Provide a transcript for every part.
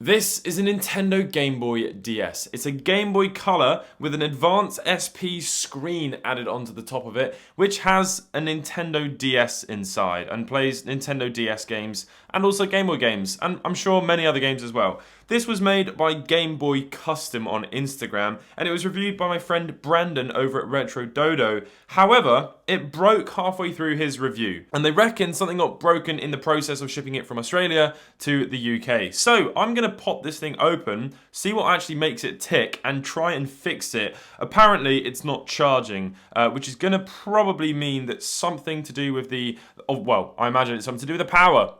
This is a Nintendo Game Boy DS. It's a Game Boy Color with an advanced SP screen added onto the top of it, which has a Nintendo DS inside and plays Nintendo DS games and also Game Boy games, and I'm sure many other games as well. This was made by Game Boy Custom on Instagram, and it was reviewed by my friend Brandon over at Retro Dodo. However, it broke halfway through his review, and they reckon something got broken in the process of shipping it from Australia to the UK. So I'm going to pop this thing open, see what actually makes it tick, and try and fix it. Apparently, it's not charging, which is going to probably mean that something to do with well, I imagine it's something to do with the power.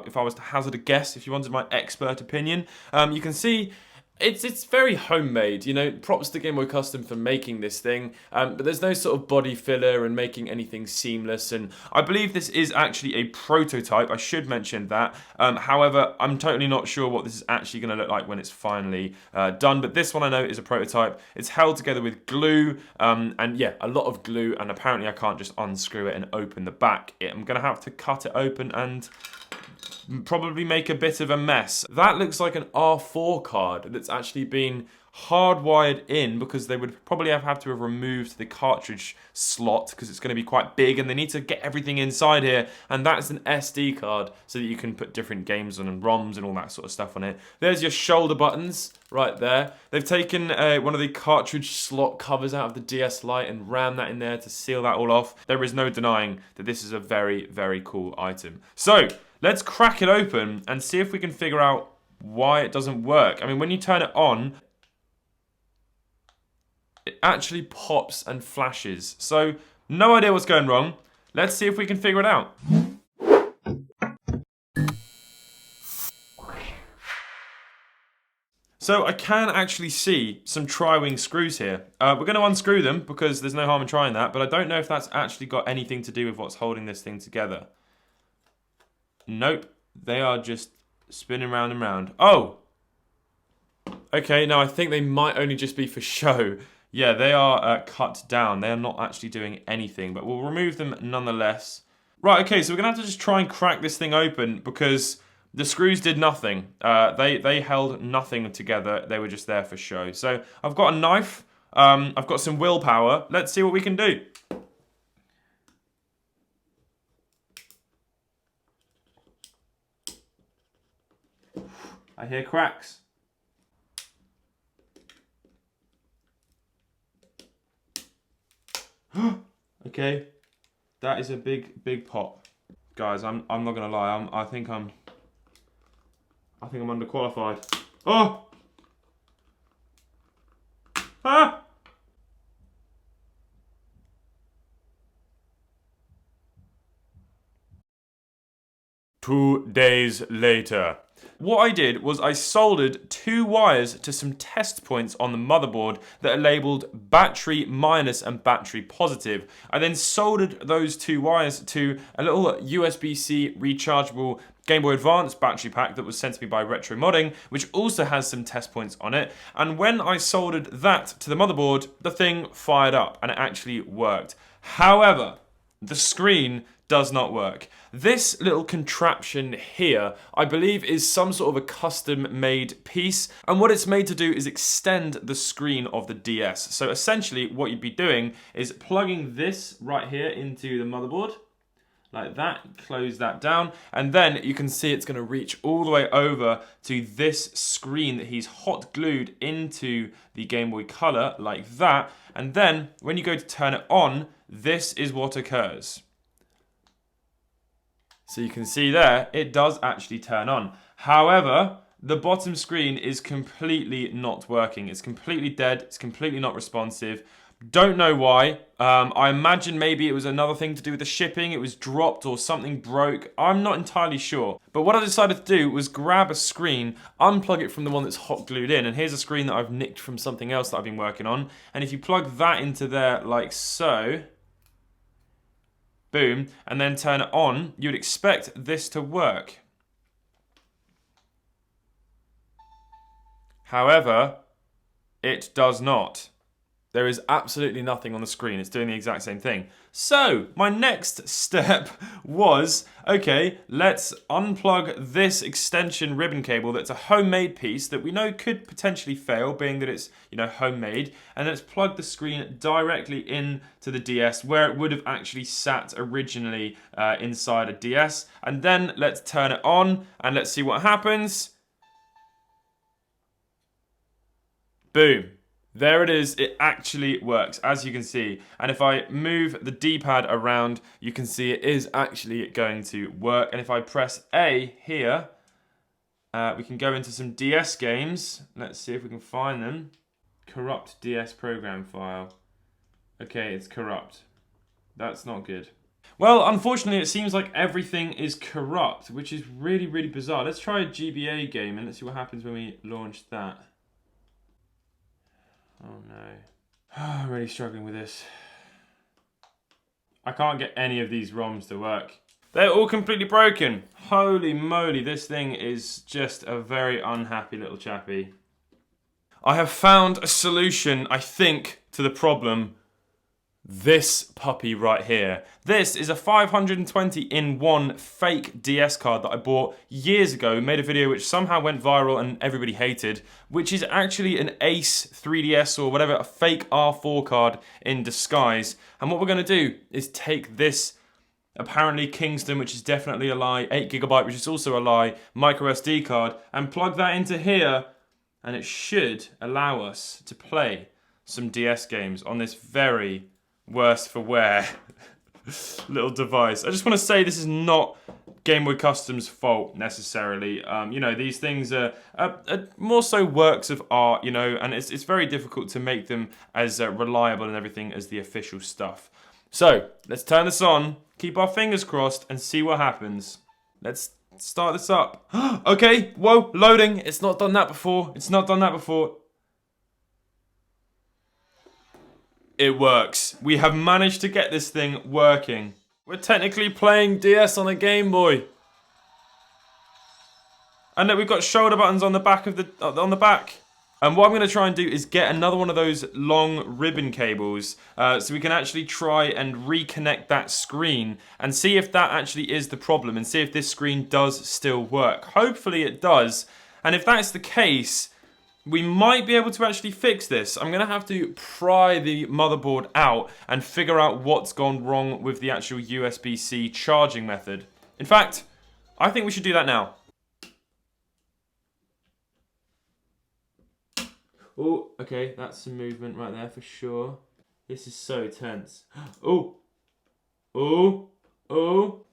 If I was to hazard a guess, if you wanted my expert opinion. You can see it's very homemade, you know, props to Game Boy Custom for making this thing, but there's no sort of body filler and making anything seamless, and I believe this is actually a prototype, I should mention that. However, I'm totally not sure what this is actually going to look like when it's finally done, but this one I know is a prototype. It's held together with glue, and yeah, a lot of glue, and apparently I can't just unscrew it and open the back. I'm going to have to cut it open and probably make a bit of a mess. That looks like an R4 card that's actually been hardwired in, because they would probably have to have removed the cartridge slot because it's going to be quite big and they need to get everything inside here, and that's an SD card so that you can put different games on and ROMs and all that sort of stuff on it. There's your shoulder buttons right there. They've taken one of the cartridge slot covers out of the DS Lite and rammed that in there to seal that all off. There is no denying that this is a very, very cool item. So let's crack it open and see if we can figure out why it doesn't work. I mean, when you turn it on, it actually pops and flashes. So, no idea what's going wrong. Let's see if we can figure it out. So I can actually see some tri-wing screws here. We're going to unscrew them because there's no harm in trying that, but I don't know if that's actually got anything to do with what's holding this thing together. Nope, they are just spinning round and round. Oh! Okay, now I think they might only just be for show. Yeah, they are cut down. They are not actually doing anything, but we'll remove them nonetheless. Right, okay, so we're going to have to just try and crack this thing open because the screws did nothing. They held nothing together. They were just there for show. So I've got a knife. I've got some willpower. Let's see what we can do. I hear cracks. Okay, that is a big pop, guys. I'm not gonna lie. I think I'm underqualified. Oh! Ah! Two days later. What I did was I soldered two wires to some test points on the motherboard that are labelled battery minus and battery positive. I then soldered those two wires to a little USB-C rechargeable Game Boy Advance battery pack that was sent to me by Retro Modding, which also has some test points on it. And when I soldered that to the motherboard, the thing fired up and it actually worked. However, the screen does not work. This little contraption here, I believe, is some sort of a custom-made piece, and what it's made to do is extend the screen of the DS. So essentially, what you'd be doing is plugging this right here into the motherboard, like that, close that down, and then you can see it's going to reach all the way over to this screen that he's hot glued into the Game Boy Color, like that, and then when you go to turn it on, this is what occurs. So you can see there, it does actually turn on. However, the bottom screen is completely not working. It's completely dead, it's completely not responsive. Don't know why. I imagine maybe it was another thing to do with the shipping. It was dropped or something broke. I'm not entirely sure. But what I decided to do was grab a screen, unplug it from the one that's hot glued in. And here's a screen that I've nicked from something else that I've been working on. And if you plug that into there like so, boom, and then turn it on, you'd expect this to work. However, it does not. There is absolutely nothing on the screen. It's doing the exact same thing. So, my next step was, okay, let's unplug this extension ribbon cable that's a homemade piece that we know could potentially fail, being that it's, homemade. And let's plug the screen directly into the DS where it would have actually sat originally inside a DS. And then let's turn it on and let's see what happens. Boom. There it is, it actually works, as you can see. And if I move the D-pad around, you can see it is actually going to work. And if I press A here, we can go into some DS games. Let's see if we can find them. Corrupt DS program file. Okay, it's corrupt. That's not good. Well, unfortunately, it seems like everything is corrupt, which is really, really bizarre. Let's try a GBA game and let's see what happens when we launch that. Oh no. I'm really struggling with this. I can't get any of these ROMs to work. They're all completely broken. Holy moly, this thing is just a very unhappy little chappy. I have found a solution, I think, to the problem. This puppy right here. This is a 520-in-1 fake DS card that I bought years ago, made a video which somehow went viral and everybody hated, which is actually an Ace 3DS or whatever, a fake R4 card in disguise. And what we're going to do is take this apparently Kingston, which is definitely a lie, 8GB, which is also a lie, micro SD card, and plug that into here, and it should allow us to play some DS games on this very worse for wear little device. I just want to say this is not Game Boy Custom's fault necessarily. These things are more so works of art, and it's very difficult to make them as reliable and everything as the official stuff. So let's turn this on, keep our fingers crossed, and see what happens. Let's start this up. Okay, whoa, loading. It's not done that before. It works. We have managed to get this thing working. We're technically playing DS on a Game Boy. And look, we've got shoulder buttons on the back of And what I'm going to try and do is get another one of those long ribbon cables so we can actually try and reconnect that screen and see if that actually is the problem and see if this screen does still work. Hopefully it does. And if that's the case, we might be able to actually fix this. I'm going to have to pry the motherboard out and figure out what's gone wrong with the actual USB-C charging method. In fact, I think we should do that now. Oh, okay, that's some movement right there for sure. This is so tense. Oh.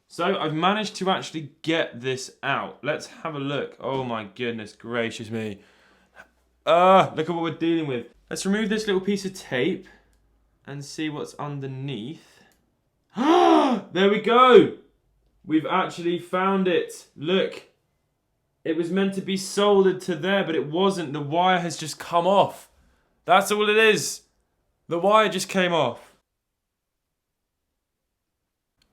So I've managed to actually get this out. Let's have a look. Oh my goodness gracious me. Look at what we're dealing with. Let's remove this little piece of tape and see what's underneath. There we go. We've actually found it. Look. It was meant to be soldered to there, but it wasn't. The wire has just come off. That's all it is. The wire just came off.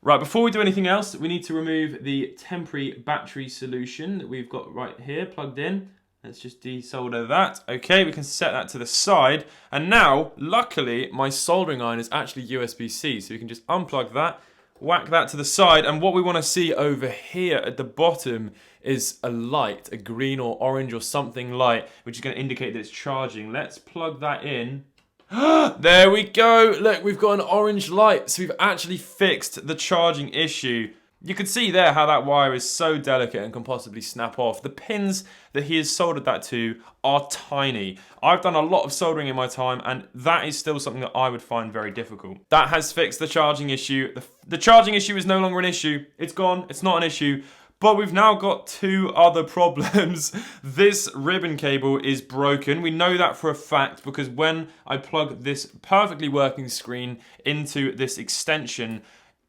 Right, before we do anything else, we need to remove the temporary battery solution that we've got right here plugged in. Let's just desolder that. Okay, we can set that to the side. And now, luckily, my soldering iron is actually USB-C, so we can just unplug that, whack that to the side, and what we want to see over here at the bottom is a light, a green or orange or something light, which is going to indicate that it's charging. Let's plug that in. There we go. Look, we've got an orange light, so we've actually fixed the charging issue. You can see there how that wire is so delicate and can possibly snap off. The pins that he has soldered that to are tiny. I've done a lot of soldering in my time, and that is still something that I would find very difficult. That has fixed the charging issue. The charging issue is no longer an issue. It's gone. It's not an issue. But we've now got two other problems. This ribbon cable is broken. We know that for a fact because when I plug this perfectly working screen into this extension,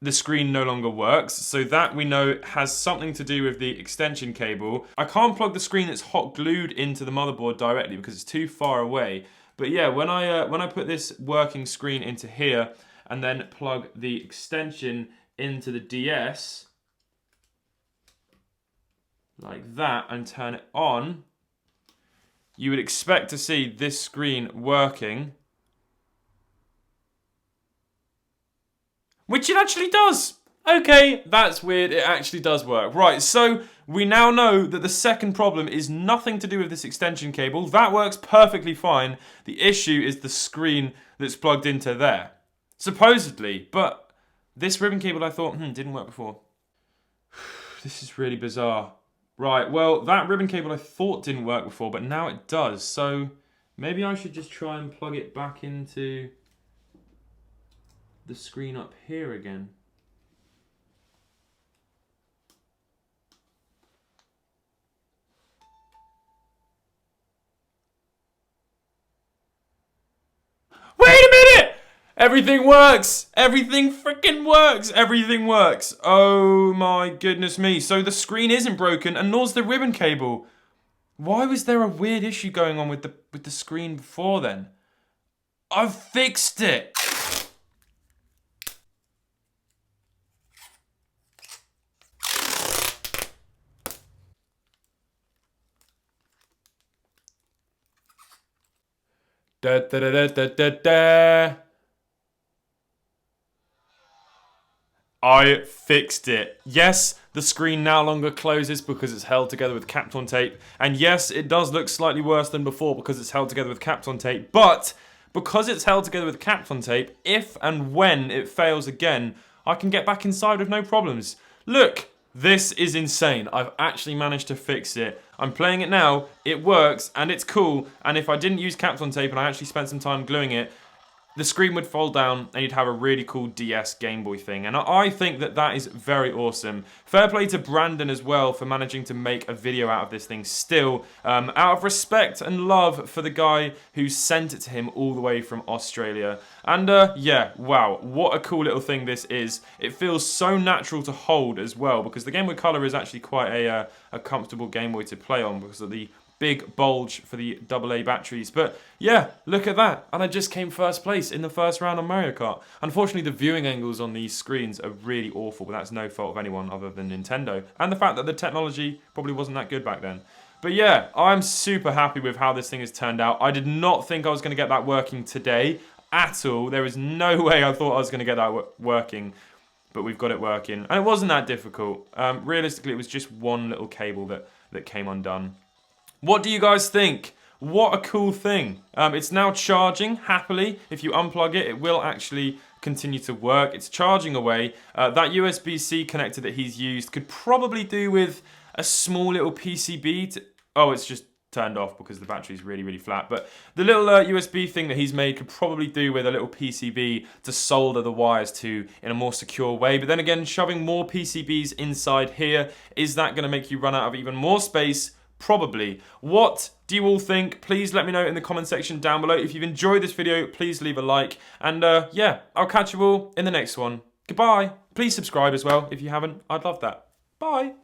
the screen no longer works. So that we know has something to do with the extension cable. I can't plug the screen that's hot glued into the motherboard directly because it's too far away. But yeah, when I put this working screen into here and then plug the extension into the DS like that and turn it on, you would expect to see this screen working. Which it actually does. Okay, that's weird. It actually does work. Right, so we now know that the second problem is nothing to do with this extension cable. That works perfectly fine. The issue is the screen that's plugged into there. Supposedly, but this ribbon cable I thought, didn't work before. This is really bizarre. Right, well, that ribbon cable I thought didn't work before, but now it does. So maybe I should just try and plug it back into the screen up here again. Wait a minute! Everything works! Everything freaking works! Everything works! Oh my goodness me. So the screen isn't broken and nor's the ribbon cable. Why was there a weird issue going on with the screen before then? I've fixed it! Da da da da da da da. I fixed it. Yes, the screen no longer closes because it's held together with Kapton tape. And yes, it does look slightly worse than before because it's held together with Kapton tape. But because it's held together with Kapton tape, if and when it fails again, I can get back inside with no problems. Look, this is insane. I've actually managed to fix it. I'm playing it now, it works, and it's cool. And if I didn't use Kapton tape and I actually spent some time gluing it, the screen would fold down and you'd have a really cool DS Game Boy thing. And I think that that is very awesome. Fair play to Brandon as well for managing to make a video out of this thing still. Out of respect and love for the guy who sent it to him all the way from Australia. And yeah, wow, what a cool little thing this is. It feels so natural to hold as well because the Game Boy Color is actually quite a comfortable Game Boy to play on because of the big bulge for the AA batteries. But yeah, look at that. And I just came first place in the first round on Mario Kart. Unfortunately, the viewing angles on these screens are really awful, but that's no fault of anyone other than Nintendo. And the fact that the technology probably wasn't that good back then. But yeah, I'm super happy with how this thing has turned out. I did not think I was going to get that working today at all. There is no way I thought I was going to get that working. But we've got it working. And it wasn't that difficult. Realistically, it was just one little cable that came undone. What do you guys think? What a cool thing. It's now charging happily. If you unplug it, it will actually continue to work. It's charging away. That USB-C connector that he's used could probably do with a small little PCB. Oh, it's just turned off because the battery's really, really flat. But the little USB thing that he's made could probably do with a little PCB to solder the wires to in a more secure way. But then again, shoving more PCBs inside here, is that going to make you run out of even more space? Probably. What do you all think? Please let me know in the comment section down below. If you've enjoyed this video, please leave a like. And yeah, I'll catch you all in the next one. Goodbye. Please subscribe as well if you haven't. I'd love that. Bye.